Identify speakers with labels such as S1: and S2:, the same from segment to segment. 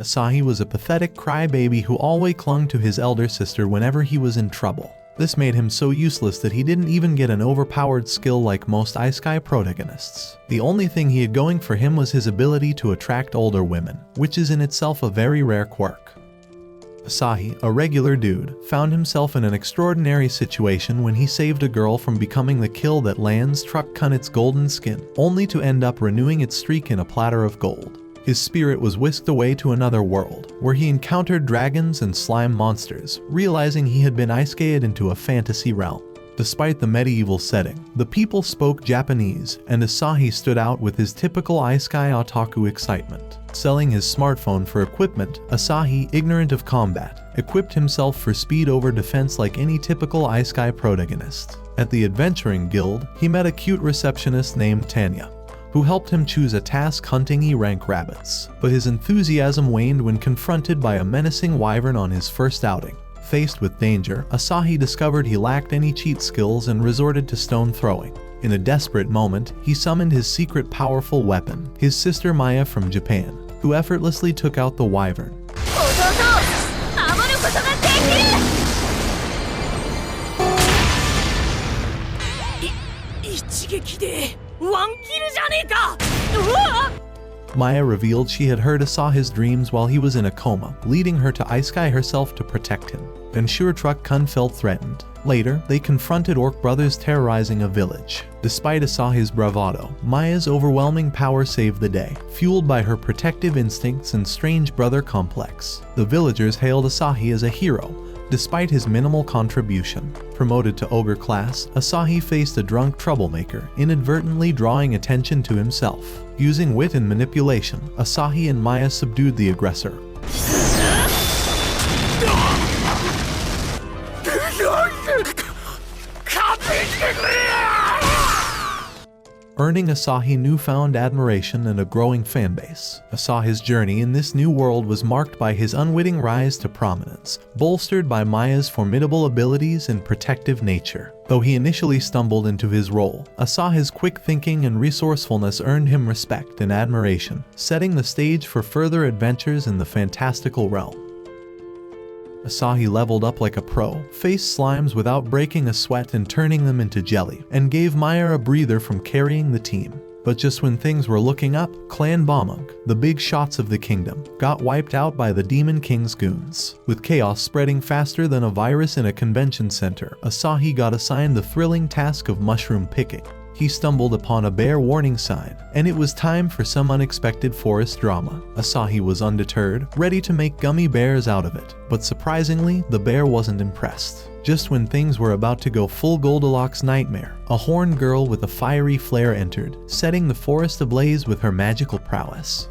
S1: Asahi was a pathetic crybaby who always clung to his elder sister whenever he was in trouble. This made him so useless that he didn't even get an overpowered skill like most isekai protagonists. The only thing he had going for him was his ability to attract older women, which is in itself a very rare quirk. Asahi, a regular dude, found himself in an extraordinary situation when he saved a girl from becoming the kill that lands struck on its golden skin, only to end up renewing its streak in a platter of gold. His spirit was whisked away to another world, where he encountered dragons and slime monsters, realizing he had been icekai'd into a fantasy realm. Despite the medieval setting, the people spoke Japanese, and Asahi stood out with his typical isekai otaku excitement. Selling his smartphone for equipment, Asahi, ignorant of combat, equipped himself for speed over defense like any typical isekai protagonist. At the Adventuring Guild, he met a cute receptionist named Tanya, who helped him choose a task hunting E-rank rabbits. But his enthusiasm waned when confronted by a menacing wyvern on his first outing. Faced with danger, Asahi discovered he lacked any cheat skills and resorted to stone throwing. In a desperate moment, he summoned his secret powerful weapon, his sister Maya from Japan, who effortlessly took out the wyvern. Maya revealed she had heard Asahi's dreams while he was in a coma, leading her to isekai herself to protect him. Ensure Truck-kun felt threatened. Later, they confronted orc brothers terrorizing a village. Despite Asahi's bravado, Maya's overwhelming power saved the day, fueled by her protective instincts and strange brother complex. The villagers hailed Asahi as a hero, despite his minimal contribution. Promoted to ogre class, Asahi faced a drunk troublemaker, inadvertently drawing attention to himself. Using wit and manipulation, Asahi and Maya subdued the aggressor. Earning Asahi newfound admiration and a growing fanbase. Asahi's journey in this new world was marked by his unwitting rise to prominence, bolstered by Maya's formidable abilities and protective nature. Though he initially stumbled into his role, Asahi's quick thinking and resourcefulness earned him respect and admiration, setting the stage for further adventures in the fantastical realm. Asahi leveled up like a pro, faced slimes without breaking a sweat and turning them into jelly, and gave Maya a breather from carrying the team. But just when things were looking up, Clan Bamunk, the big shots of the kingdom, got wiped out by the Demon King's goons. With chaos spreading faster than a virus in a convention center, Asahi got assigned the thrilling task of mushroom picking. He stumbled upon a bear warning sign, and it was time for some unexpected forest drama. Asahi was undeterred, ready to make gummy bears out of it. But surprisingly, the bear wasn't impressed. Just when things were about to go full Goldilocks nightmare, a horned girl with a fiery flare entered, setting the forest ablaze with her magical prowess.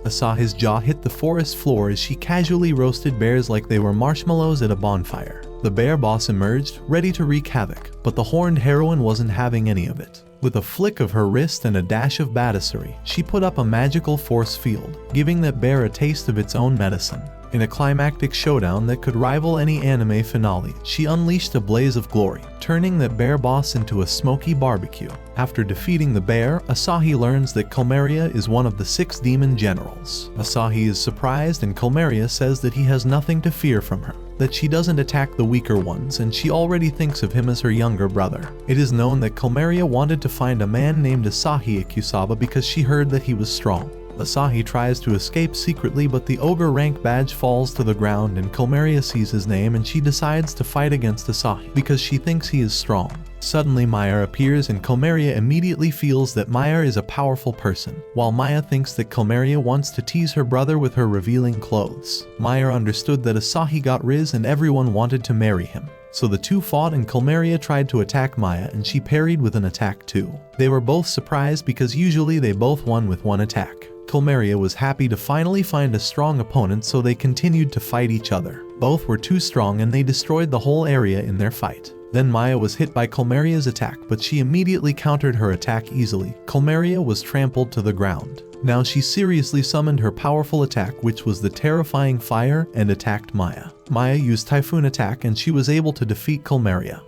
S1: Asahi's jaw hit the forest floor as she casually roasted bears like they were marshmallows at a bonfire. The bear boss emerged, ready to wreak havoc, but the horned heroine wasn't having any of it. With a flick of her wrist and a dash of badassery, she put up a magical force field, giving that bear a taste of its own medicine. In a climactic showdown that could rival any anime finale, she unleashed a blaze of glory, turning that bear boss into a smoky barbecue. After defeating the bear, Asahi learns that Gloria is one of the 6 demon generals. Asahi is surprised and Gloria says that he has nothing to fear from her, that she doesn't attack the weaker ones and she already thinks of him as her younger brother. It is known that Gloria wanted to find a man named Asahi Ikusaba because she heard that he was strong. Asahi tries to escape secretly, but the ogre rank badge falls to the ground and Gloria sees his name and she decides to fight against Asahi because she thinks he is strong. Suddenly Maya appears and Gloria immediately feels that Maya is a powerful person, while Maya thinks that Gloria wants to tease her brother with her revealing clothes. Maya understood that Asahi got Riz and everyone wanted to marry him. So the two fought and Gloria tried to attack Maya and she parried with an attack too. They were both surprised because usually they both won with one attack. Gloria was happy to finally find a strong opponent, so they continued to fight each other. Both were too strong and they destroyed the whole area in their fight. Then Maya was hit by Gloria's attack, but she immediately countered her attack easily. Gloria was trampled to the ground. Now she seriously summoned her powerful attack, which was the terrifying fire, and attacked Maya. Maya used Typhoon attack and she was able to defeat Gloria.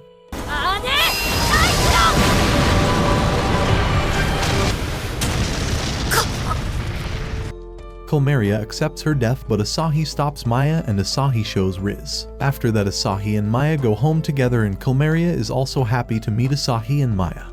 S1: Gloria accepts her death, but Asahi stops Maya and Asahi shows Riz. After that, Asahi and Maya go home together, and Gloria is also happy to meet Asahi and Maya.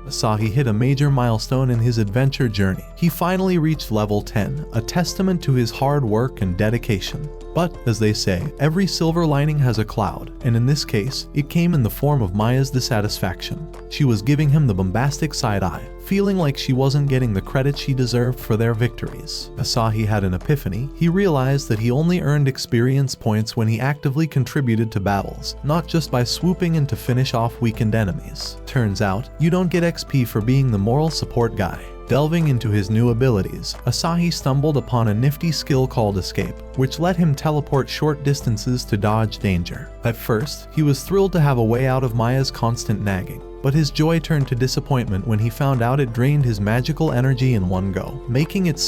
S1: Asahi hit a major milestone in his adventure journey. He finally reached level 10, a testament to his hard work and dedication. But, as they say, every silver lining has a cloud, and in this case, it came in the form of Maya's dissatisfaction. She was giving him the bombastic side-eye, feeling like she wasn't getting the credit she deserved for their victories. Asahi had an epiphany. He realized that he only earned experience points when he actively contributed to battles, not just by swooping in to finish off weakened enemies. Turns out, you don't get XP for being the moral support guy. Delving into his new abilities, Asahi stumbled upon a nifty skill called Escape, which let him teleport short distances to dodge danger. At first, he was thrilled to have a way out of Maya's constant nagging, but his joy turned to disappointment when he found out it drained his magical energy in one go, making it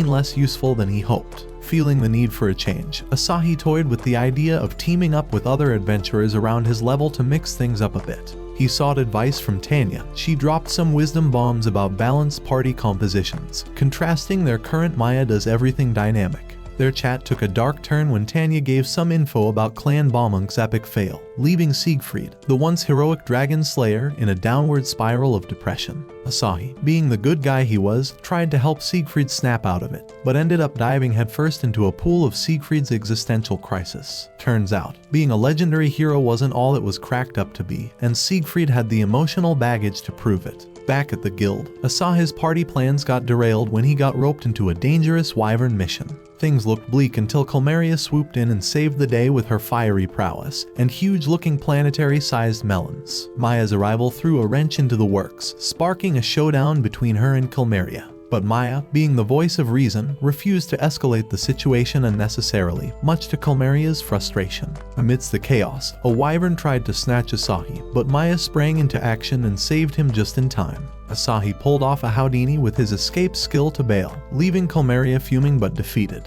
S1: less useful than he hoped. Feeling the need for a change, Asahi toyed with the idea of teaming up with other adventurers around his level to mix things up a bit. He sought advice from Tanya. She dropped some wisdom bombs about balanced party compositions, contrasting their current Maya does everything dynamic. Their chat took a dark turn when Tanya gave some info about Clan Balmonk's epic fail, leaving Siegfried, the once heroic dragon slayer, in a downward spiral of depression. Asahi, being the good guy he was, tried to help Siegfried snap out of it, but ended up diving headfirst into a pool of Siegfried's existential crisis. Turns out, being a legendary hero wasn't all it was cracked up to be, and Siegfried had the emotional baggage to prove it. Back at the guild, Asahi's party plans got derailed when he got roped into a dangerous wyvern mission. Things looked bleak until Gloria swooped in and saved the day with her fiery prowess and huge-looking planetary-sized melons. Maya's arrival threw a wrench into the works, sparking a showdown between her and Gloria. But Maya, being the voice of reason, refused to escalate the situation unnecessarily, much to Gloria's frustration. Amidst the chaos, a wyvern tried to snatch Asahi, but Maya sprang into action and saved him just in time. Asahi pulled off a Houdini with his escape skill to bail, leaving Gloria fuming but defeated.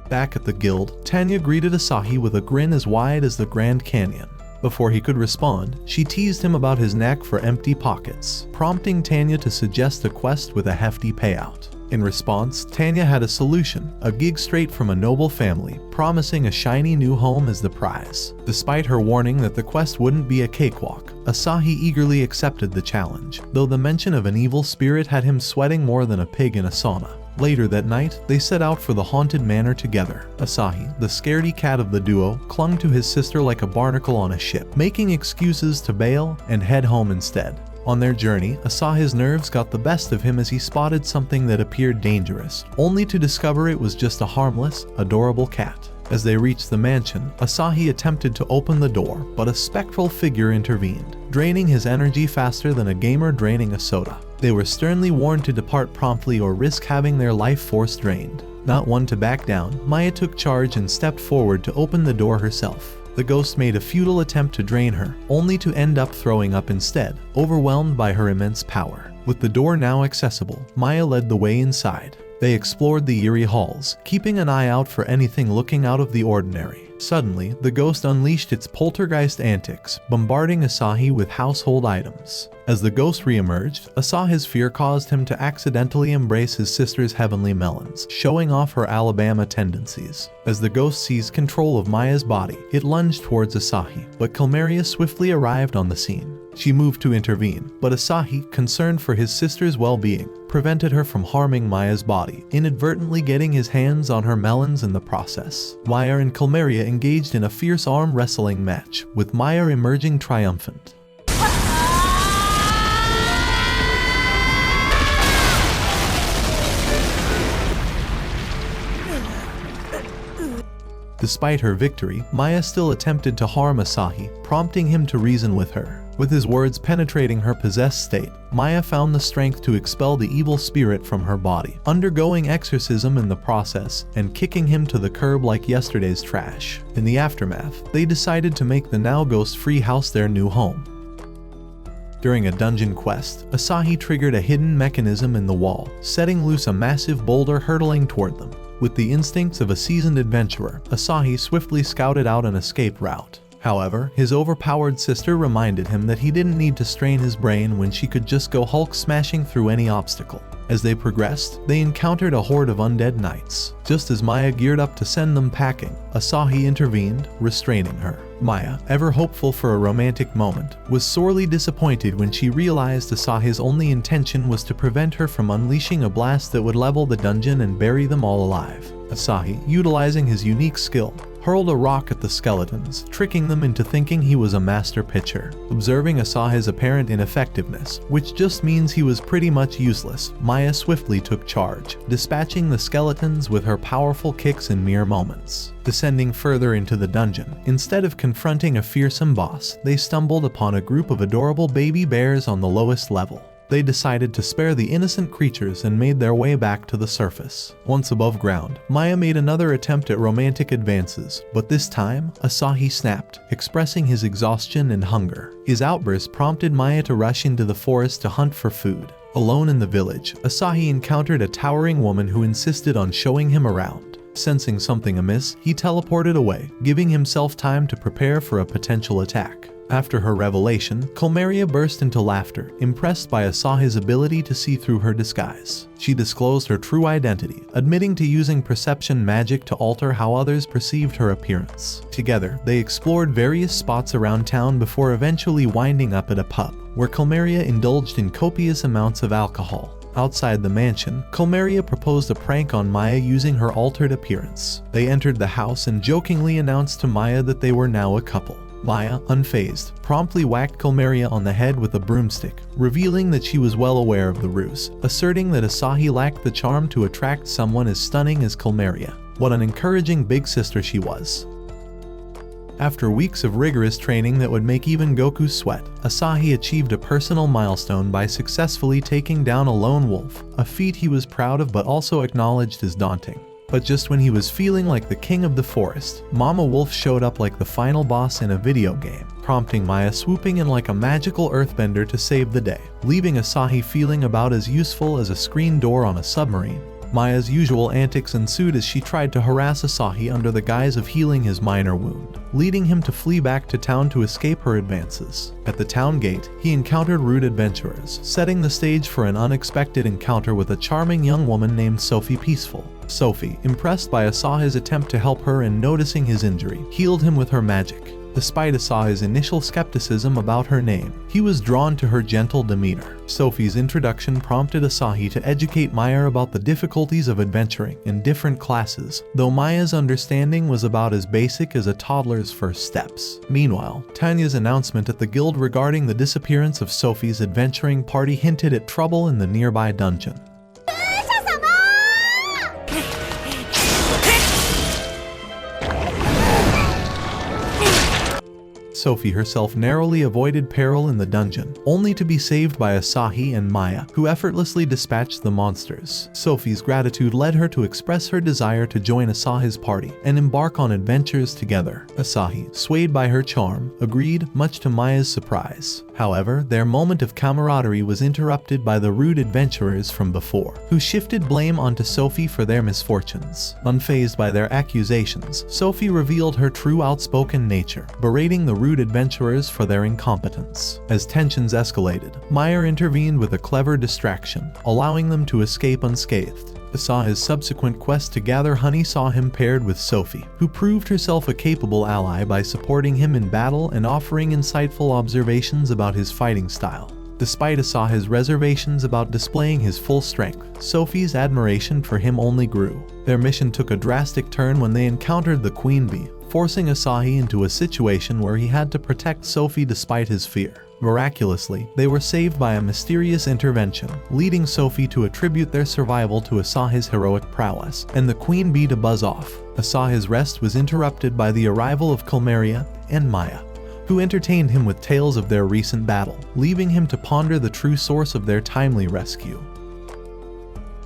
S1: Back at the guild, Tanya greeted Asahi with a grin as wide as the Grand Canyon. Before he could respond, she teased him about his knack for empty pockets, prompting Tanya to suggest a quest with a hefty payout. In response, Tanya had a solution, a gig straight from a noble family, promising a shiny new home as the prize. Despite her warning that the quest wouldn't be a cakewalk, Asahi eagerly accepted the challenge, though the mention of an evil spirit had him sweating more than a pig in a sauna. Later that night, they set out for the haunted manor together. Asahi, the scaredy cat of the duo, clung to his sister like a barnacle on a ship, making excuses to bail and head home instead. On their journey, Asahi's nerves got the best of him as he spotted something that appeared dangerous, only to discover it was just a harmless, adorable cat. As they reached the mansion, Asahi attempted to open the door, but a spectral figure intervened, draining his energy faster than a gamer draining a soda. They were sternly warned to depart promptly or risk having their life force drained. Not one to back down, Maya took charge and stepped forward to open the door herself. The ghost made a futile attempt to drain her, only to end up throwing up instead, overwhelmed by her immense power. With the door now accessible, Maya led the way inside. They explored the eerie halls, keeping an eye out for anything looking out of the ordinary. Suddenly, the ghost unleashed its poltergeist antics, bombarding Asahi with household items. As the ghost re-emerged, Asahi's fear caused him to accidentally embrace his sister's heavenly melons, showing off her Alabama tendencies. As the ghost seized control of Maya's body, it lunged towards Asahi, but Gloria swiftly arrived on the scene. She moved to intervene, but Asahi, concerned for his sister's well-being, prevented her from harming Maya's body, inadvertently getting his hands on her melons in the process. Maya and Gloria engaged in a fierce arm wrestling match, with Maya emerging triumphant. Despite her victory, Maya still attempted to harm Asahi, prompting him to reason with her. With his words penetrating her possessed state, Maya found the strength to expel the evil spirit from her body, undergoing exorcism in the process and kicking him to the curb like yesterday's trash. In the aftermath, they decided to make the now ghost-free house their new home. During a dungeon quest, Asahi triggered a hidden mechanism in the wall, setting loose a massive boulder hurtling toward them. With the instincts of a seasoned adventurer, Asahi swiftly scouted out an escape route. However, his overpowered sister reminded him that he didn't need to strain his brain when she could just go Hulk smashing through any obstacle. As they progressed, they encountered a horde of undead knights. Just as Maya geared up to send them packing, Asahi intervened, restraining her. Maya, ever hopeful for a romantic moment, was sorely disappointed when she realized Asahi's only intention was to prevent her from unleashing a blast that would level the dungeon and bury them all alive. Asahi, utilizing his unique skill, hurled a rock at the skeletons, tricking them into thinking he was a master pitcher. Observing Asahi's apparent ineffectiveness, which just means he was pretty much useless, Maya swiftly took charge, dispatching the skeletons with her powerful kicks in mere moments. Descending further into the dungeon, instead of confronting a fearsome boss, they stumbled upon a group of adorable baby bears on the lowest level. They decided to spare the innocent creatures and made their way back to the surface. Once above ground, Maya made another attempt at romantic advances, but this time, Asahi snapped, expressing his exhaustion and hunger. His outburst prompted Maya to rush into the forest to hunt for food. Alone in the village, Asahi encountered a towering woman who insisted on showing him around. Sensing something amiss, he teleported away, giving himself time to prepare for a potential attack. After her revelation, Gloria burst into laughter, impressed by Asahi's ability to see through her disguise. She disclosed her true identity, admitting to using perception magic to alter how others perceived her appearance. Together, they explored various spots around town before eventually winding up at a pub, where Gloria indulged in copious amounts of alcohol. Outside the mansion, Gloria proposed a prank on Maya using her altered appearance. They entered the house and jokingly announced to Maya that they were now a couple. Maya, unfazed, promptly whacked Gloria on the head with a broomstick, revealing that she was well aware of the ruse, asserting that Asahi lacked the charm to attract someone as stunning as Gloria. What an encouraging big sister she was. After weeks of rigorous training that would make even Goku sweat, Asahi achieved a personal milestone by successfully taking down a lone wolf, a feat he was proud of but also acknowledged as daunting. But just when he was feeling like the king of the forest, Mama Wolf showed up like the final boss in a video game, prompting Maya swooping in like a magical earthbender to save the day, leaving Asahi feeling about as useful as a screen door on a submarine. Maya's usual antics ensued as she tried to harass Asahi under the guise of healing his minor wound, leading him to flee back to town to escape her advances. At the town gate, he encountered rude adventurers, setting the stage for an unexpected encounter with a charming young woman named Sophie Peaceful. Sophie, impressed by Asahi's attempt to help her and noticing his injury, healed him with her magic. Despite Asahi's initial skepticism about her name, he was drawn to her gentle demeanor. Sophie's introduction prompted Asahi to educate Maya about the difficulties of adventuring in different classes, though Maya's understanding was about as basic as a toddler's first steps. Meanwhile, Tanya's announcement at the guild regarding the disappearance of Sophie's adventuring party hinted at trouble in the nearby dungeon. Sophie herself narrowly avoided peril in the dungeon, only to be saved by Asahi and Maya, who effortlessly dispatched the monsters. Sophie's gratitude led her to express her desire to join Asahi's party and embark on adventures together. Asahi, swayed by her charm, agreed, much to Maya's surprise. However, their moment of camaraderie was interrupted by the rude adventurers from before, who shifted blame onto Sophie for their misfortunes. Unfazed by their accusations, Sophie revealed her true outspoken nature, berating the rude adventurers for their incompetence. As tensions escalated, Maya intervened with a clever distraction, allowing them to escape unscathed. Asahi's subsequent quest to gather honey saw him paired with Sophie, who proved herself a capable ally by supporting him in battle and offering insightful observations about his fighting style. Despite Asahi's reservations about displaying his full strength, Sophie's admiration for him only grew. Their mission took a drastic turn when they encountered the Queen Bee, forcing Asahi into a situation where he had to protect Sophie despite his fear. Miraculously, they were saved by a mysterious intervention, leading Sophie to attribute their survival to Asahi's heroic prowess, and the Queen Bee to buzz off. Asahi's rest was interrupted by the arrival of Gloria and Maya, who entertained him with tales of their recent battle, leaving him to ponder the true source of their timely rescue.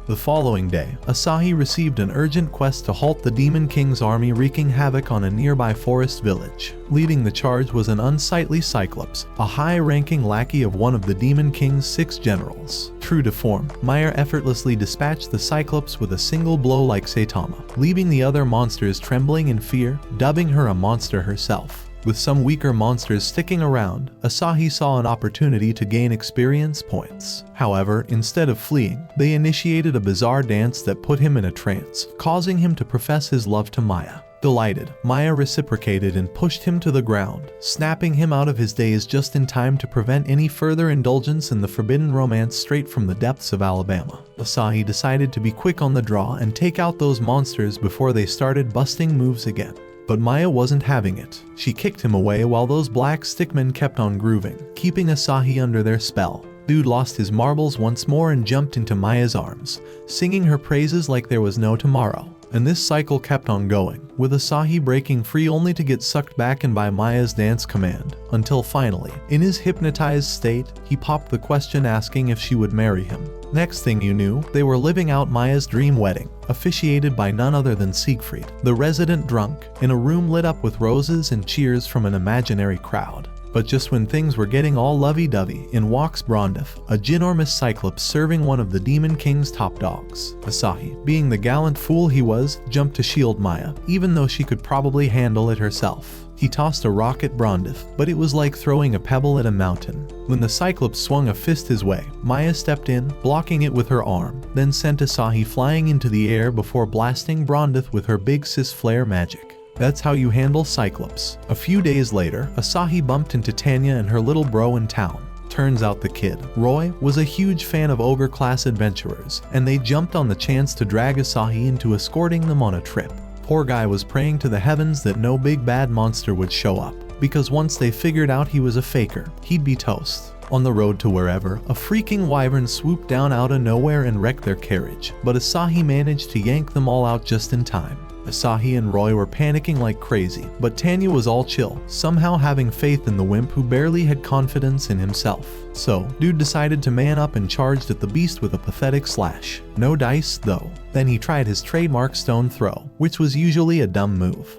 S1: The following day, Asahi received an urgent quest to halt the Demon King's army wreaking havoc on a nearby forest village. Leading the charge was an unsightly Cyclops, a high-ranking lackey of one of the Demon King's 6 generals. True to form, Maya effortlessly dispatched the Cyclops with a single blow like Saitama, leaving the other monsters trembling in fear, dubbing her a monster herself. With some weaker monsters sticking around, Asahi saw an opportunity to gain experience points. However, instead of fleeing, they initiated a bizarre dance that put him in a trance, causing him to profess his love to Maya. Delighted, Maya reciprocated and pushed him to the ground, snapping him out of his daze just in time to prevent any further indulgence in the forbidden romance straight from the depths of Alabama. Asahi decided to be quick on the draw and take out those monsters before they started busting moves again. But Maya wasn't having it. She kicked him away while those black stickmen kept on grooving, keeping Asahi under their spell. Dude lost his marbles once more and jumped into Maya's arms, singing her praises like there was no tomorrow. And this cycle kept on going, with Asahi breaking free only to get sucked back in by Maya's dance command, until finally, in his hypnotized state, he popped the question asking if she would marry him. Next thing you knew, they were living out Maya's dream wedding, officiated by none other than Siegfried, the resident drunk, in a room lit up with roses and cheers from an imaginary crowd. But just when things were getting all lovey-dovey, in walks Brondif, a ginormous cyclops serving one of the Demon King's top dogs. Asahi, being the gallant fool he was, jumped to shield Maya, even though she could probably handle it herself. He tossed a rock at Brondif, but it was like throwing a pebble at a mountain. When the cyclops swung a fist his way, Maya stepped in, blocking it with her arm, then sent Asahi flying into the air before blasting Brondif with her big cis flare magic. That's how you handle Cyclops. A few days later, Asahi bumped into Tanya and her little bro in town. Turns out the kid, Roy, was a huge fan of ogre-class adventurers, and they jumped on the chance to drag Asahi into escorting them on a trip. Poor guy was praying to the heavens that no big bad monster would show up, because once they figured out he was a faker, he'd be toast. On the road to wherever, a freaking wyvern swooped down out of nowhere and wrecked their carriage, but Asahi managed to yank them all out just in time. Asahi and Roy were panicking like crazy, but Tanya was all chill, somehow having faith in the wimp who barely had confidence in himself. So, dude decided to man up and charged at the beast with a pathetic slash. No dice, though. Then he tried his trademark stone throw, which was usually a dumb move.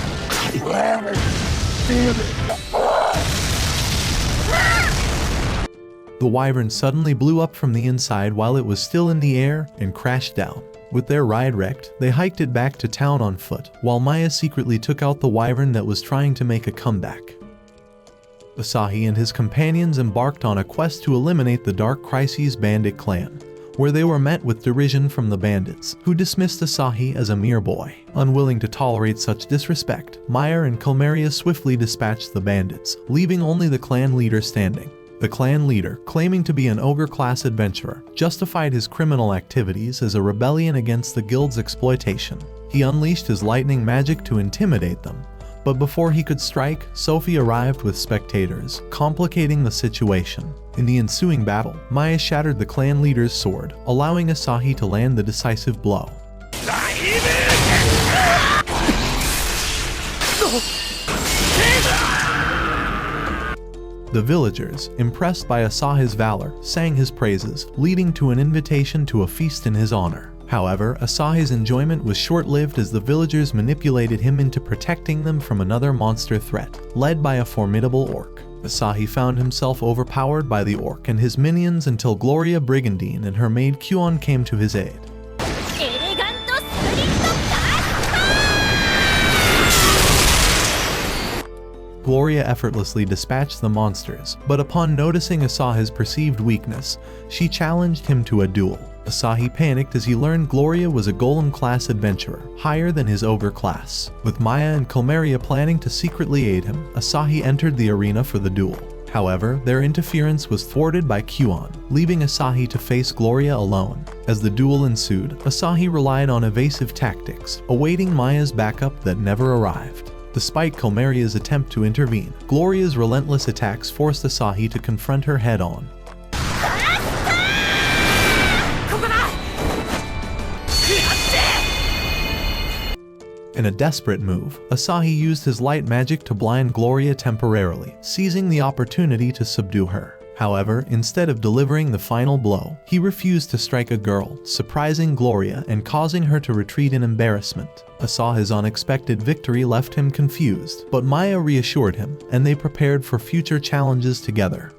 S1: The wyvern suddenly blew up from the inside while it was still in the air and crashed down. With their ride wrecked, they hiked it back to town on foot, while Maya secretly took out the wyvern that was trying to make a comeback. Asahi and his companions embarked on a quest to eliminate the Dark Crises bandit clan, where they were met with derision from the bandits, who dismissed Asahi as a mere boy. Unwilling to tolerate such disrespect, Maya and Gloria swiftly dispatched the bandits, leaving only the clan leader standing. The clan leader, claiming to be an ogre-class adventurer, justified his criminal activities as a rebellion against the guild's exploitation. He unleashed his lightning magic to intimidate them, but before he could strike, Sophie arrived with spectators, complicating the situation. In the ensuing battle, Maya shattered the clan leader's sword, allowing Asahi to land the decisive blow. The villagers, impressed by Asahi's valor, sang his praises, leading to an invitation to a feast in his honor. However, Asahi's enjoyment was short-lived as the villagers manipulated him into protecting them from another monster threat, led by a formidable orc. Asahi found himself overpowered by the orc and his minions until Gloria Brigandine and her maid Kuon came to his aid. Gloria effortlessly dispatched the monsters, but upon noticing Asahi's perceived weakness, she challenged him to a duel. Asahi panicked as he learned Gloria was a golem-class adventurer, higher than his ogre class. With Maya and Gloria planning to secretly aid him, Asahi entered the arena for the duel. However, their interference was thwarted by Kuon, leaving Asahi to face Gloria alone. As the duel ensued, Asahi relied on evasive tactics, awaiting Maya's backup that never arrived. Despite Gloria's attempt to intervene, Gloria's relentless attacks forced Asahi to confront her head-on. In a desperate move, Asahi used his light magic to blind Gloria temporarily, seizing the opportunity to subdue her. However, instead of delivering the final blow, he refused to strike a girl, surprising Gloria and causing her to retreat in embarrassment. Asahi's unexpected victory left him confused, but Maya reassured him, and they prepared for future challenges together.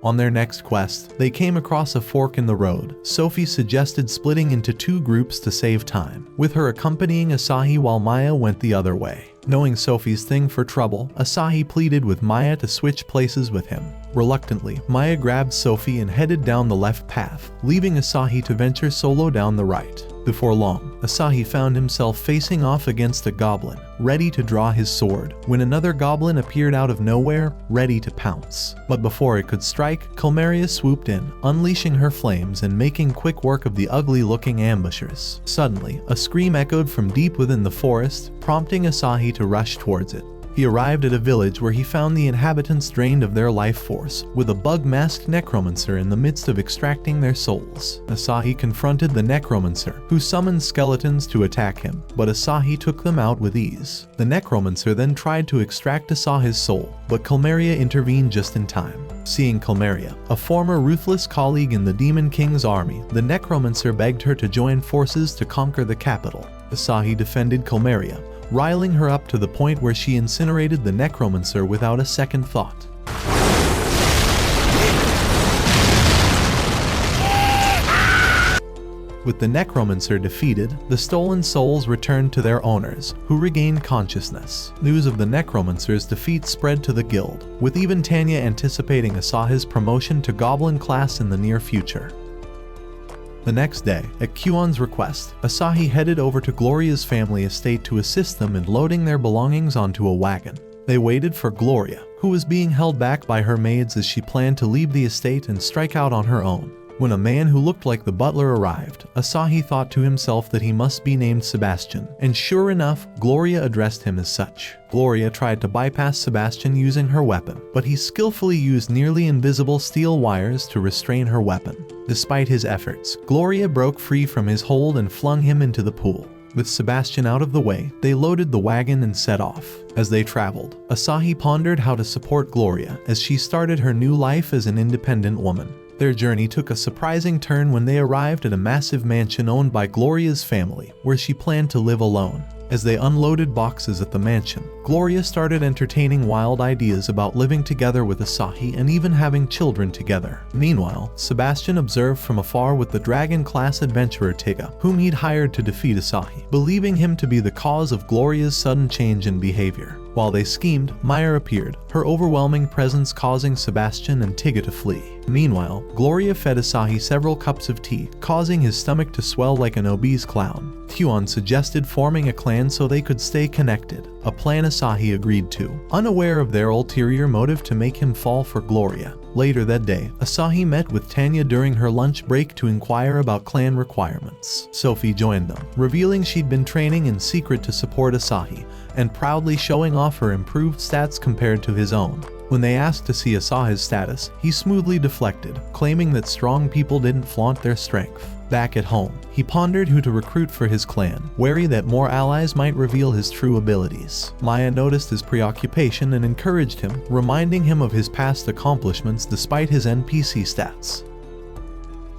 S1: On their next quest, they came across a fork in the road. Sophie suggested splitting into two groups to save time, with her accompanying Asahi while Maya went the other way. Knowing Sophie's thing for trouble, Asahi pleaded with Maya to switch places with him. Reluctantly, Maya grabbed Sophie and headed down the left path, leaving Asahi to venture solo down the right. Before long, Asahi found himself facing off against a goblin, ready to draw his sword, when another goblin appeared out of nowhere, ready to pounce. But before it could strike, Gloria swooped in, unleashing her flames and making quick work of the ugly-looking ambushers. Suddenly, a scream echoed from deep within the forest, prompting Asahi to rush towards it. He arrived at a village where he found the inhabitants drained of their life force, with a bug-masked necromancer in the midst of extracting their souls. Asahi confronted the necromancer, who summoned skeletons to attack him, but Asahi took them out with ease. The necromancer then tried to extract Asahi's soul, but Gloria intervened just in time. Seeing Gloria, a former ruthless colleague in the Demon King's army, the necromancer begged her to join forces to conquer the capital. Asahi defended Gloria, riling her up to the point where she incinerated the necromancer without a second thought. With the necromancer defeated, the stolen souls returned to their owners, who regained consciousness. News of the necromancer's defeat spread to the guild, with even Tanya anticipating Asahi's promotion to goblin class in the near future. The next day, at Kuon's request, Asahi headed over to Gloria's family estate to assist them in loading their belongings onto a wagon. They waited for Gloria, who was being held back by her maids as she planned to leave the estate and strike out on her own. When a man who looked like the butler arrived, Asahi thought to himself that he must be named Sebastian, and sure enough, Gloria addressed him as such. Gloria tried to bypass Sebastian using her weapon, but he skillfully used nearly invisible steel wires to restrain her weapon. Despite his efforts, Gloria broke free from his hold and flung him into the pool. With Sebastian out of the way, they loaded the wagon and set off. As they traveled, Asahi pondered how to support Gloria as she started her new life as an independent woman. Their journey took a surprising turn when they arrived at a massive mansion owned by Gloria's family, where she planned to live alone. As they unloaded boxes at the mansion, Gloria started entertaining wild ideas about living together with Asahi and even having children together. Meanwhile, Sebastian observed from afar with the dragon-class adventurer Tiga, whom he'd hired to defeat Asahi, believing him to be the cause of Gloria's sudden change in behavior. While they schemed, Maya appeared, her overwhelming presence causing Sebastian and Tiga to flee. Meanwhile, Gloria fed Asahi several cups of tea, causing his stomach to swell like an obese clown. Kuon suggested forming a clan so they could stay connected, a plan Asahi agreed to, unaware of their ulterior motive to make him fall for Gloria. Later that day, Asahi met with Tanya during her lunch break to inquire about clan requirements. Sophie joined them, revealing she'd been training in secret to support Asahi, and proudly showing off her improved stats compared to his own. When they asked to see Asahi's status, he smoothly deflected, claiming that strong people didn't flaunt their strength. Back at home, he pondered who to recruit for his clan, wary that more allies might reveal his true abilities. Maya noticed his preoccupation and encouraged him, reminding him of his past accomplishments despite his NPC stats.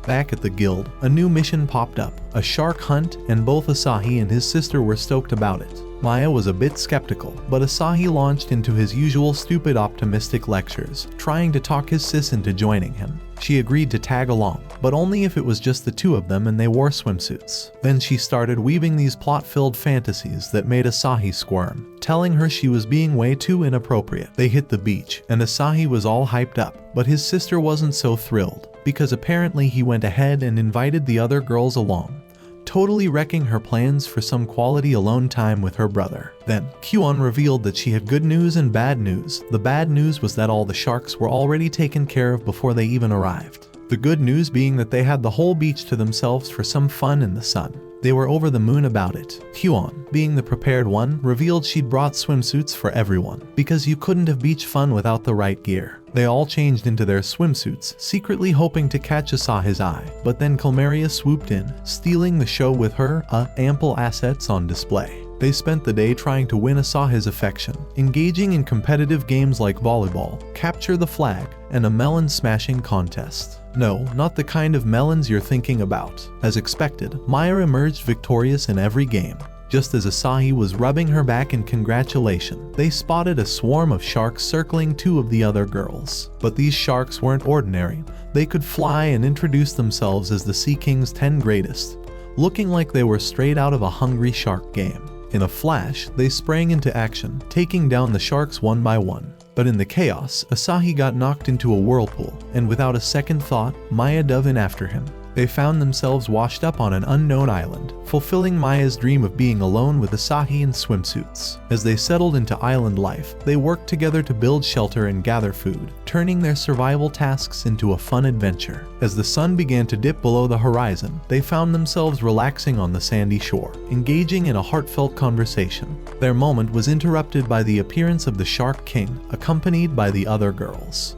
S1: Back at the guild, a new mission popped up, a shark hunt, and both Asahi and his sister were stoked about it. Maya was a bit skeptical, but Asahi launched into his usual stupid optimistic lectures, trying to talk his sis into joining him. She agreed to tag along, but only if it was just the two of them and they wore swimsuits. Then she started weaving these plot-filled fantasies that made Asahi squirm, telling her she was being way too inappropriate. They hit the beach, and Asahi was all hyped up, but his sister wasn't so thrilled, because apparently he went ahead and invited the other girls along, totally wrecking her plans for some quality alone time with her brother. Then, Kuon revealed that she had good news and bad news. The bad news was that all the sharks were already taken care of before they even arrived. The good news being that they had the whole beach to themselves for some fun in the sun. They were over the moon about it. Kuon, being the prepared one, revealed she'd brought swimsuits for everyone, because you couldn't have beach fun without the right gear. They all changed into their swimsuits, secretly hoping to catch Asahi's eye, but then Gloria swooped in, stealing the show with her ample assets on display. They spent the day trying to win Asahi's affection, engaging in competitive games like volleyball, capture the flag, and a melon smashing contest. No, not the kind of melons you're thinking about. As expected, Maya emerged victorious in every game. Just as Asahi was rubbing her back in congratulation, they spotted a swarm of sharks circling two of the other girls. But these sharks weren't ordinary. They could fly and introduced themselves as the Sea King's 10 greatest, looking like they were straight out of a Hungry Shark game. In a flash, they sprang into action, taking down the sharks one by one. But in the chaos, Asahi got knocked into a whirlpool, and without a second thought, Maya dove in after him. They found themselves washed up on an unknown island, fulfilling Maya's dream of being alone with Asahi in swimsuits. As they settled into island life, they worked together to build shelter and gather food, turning their survival tasks into a fun adventure. As the sun began to dip below the horizon, they found themselves relaxing on the sandy shore, engaging in a heartfelt conversation. Their moment was interrupted by the appearance of the Shark King, accompanied by the other girls.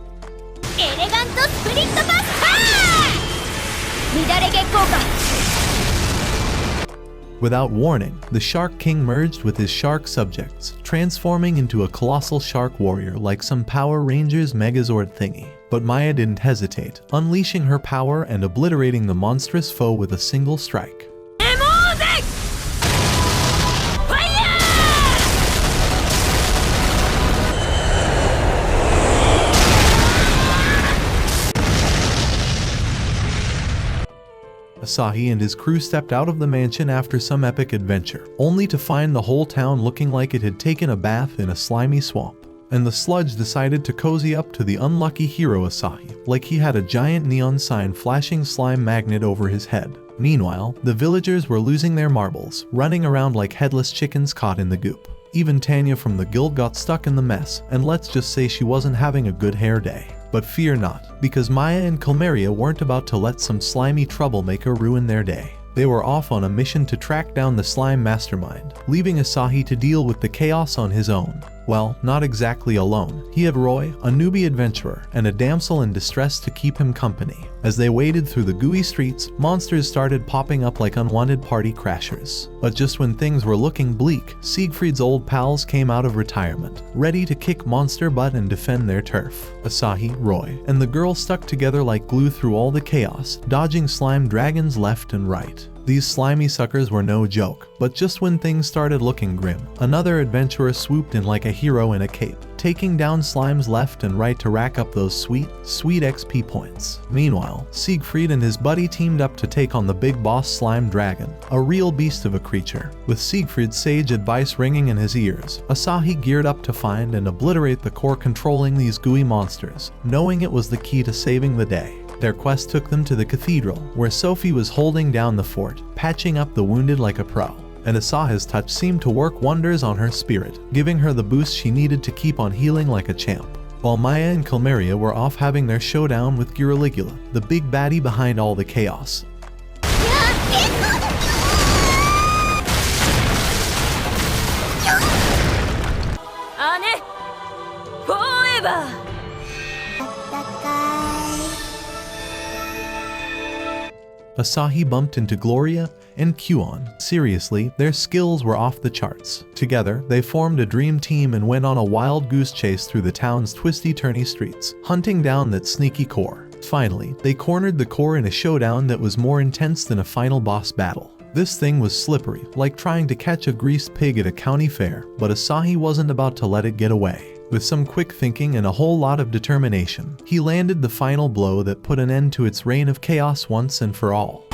S1: Without warning, the Shark King merged with his shark subjects, transforming into a colossal shark warrior like some Power Rangers Megazord thingy. But Maya didn't hesitate, unleashing her power and obliterating the monstrous foe with a single strike. Asahi and his crew stepped out of the mansion after some epic adventure, only to find the whole town looking like it had taken a bath in a slimy swamp. And the sludge decided to cozy up to the unlucky hero Asahi, like he had a giant neon sign flashing slime magnet over his head. Meanwhile, the villagers were losing their marbles, running around like headless chickens caught in the goop. Even Tanya from the guild got stuck in the mess, and let's just say she wasn't having a good hair day. But fear not, because Maya and Gloria weren't about to let some slimy troublemaker ruin their day. They were off on a mission to track down the slime mastermind, leaving Asahi to deal with the chaos on his own. Well, not exactly alone. He had Roy, a newbie adventurer, and a damsel in distress to keep him company. As they waded through the gooey streets, monsters started popping up like unwanted party crashers. But just when things were looking bleak, Siegfried's old pals came out of retirement, ready to kick monster butt and defend their turf. Asahi, Roy, and the girl stuck together like glue through all the chaos, dodging slime dragons left and right. These slimy suckers were no joke, but just when things started looking grim, another adventurer swooped in like a hero in a cape, taking down slimes left and right to rack up those sweet XP points. Meanwhile, Siegfried and his buddy teamed up to take on the big boss slime dragon, a real beast of a creature. With Siegfried's sage advice ringing in his ears, Asahi geared up to find and obliterate the core controlling these gooey monsters, knowing it was the key to saving the day. Their quest took them to the cathedral, where Sophie was holding down the fort, patching up the wounded like a pro. And Asahi's touch seemed to work wonders on her spirit, giving her the boost she needed to keep on healing like a champ. While Maya and Gloria were off having their showdown with Giroligula, the big baddie behind all the chaos. Asahi bumped into Gloria and Kuon. Seriously, their skills were off the charts. Together, they formed a dream team and went on a wild goose chase through the town's twisty-turny streets, hunting down that sneaky core. Finally, they cornered the core in a showdown that was more intense than a final boss battle. This thing was slippery, like trying to catch a greased pig at a county fair, but Asahi wasn't about to let it get away. With some quick thinking and a whole lot of determination, he landed the final blow that put an end to its reign of chaos once and for all.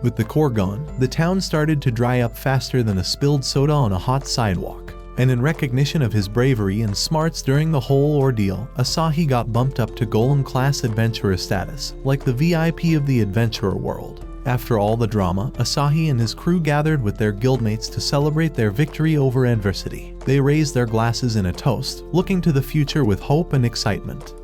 S1: With the core gone, the town started to dry up faster than a spilled soda on a hot sidewalk. And in recognition of his bravery and smarts during the whole ordeal, Asahi got bumped up to Golem-class adventurer status, like the VIP of the adventurer world. After all the drama, Asahi and his crew gathered with their guildmates to celebrate their victory over adversity. They raised their glasses in a toast, looking to the future with hope and excitement.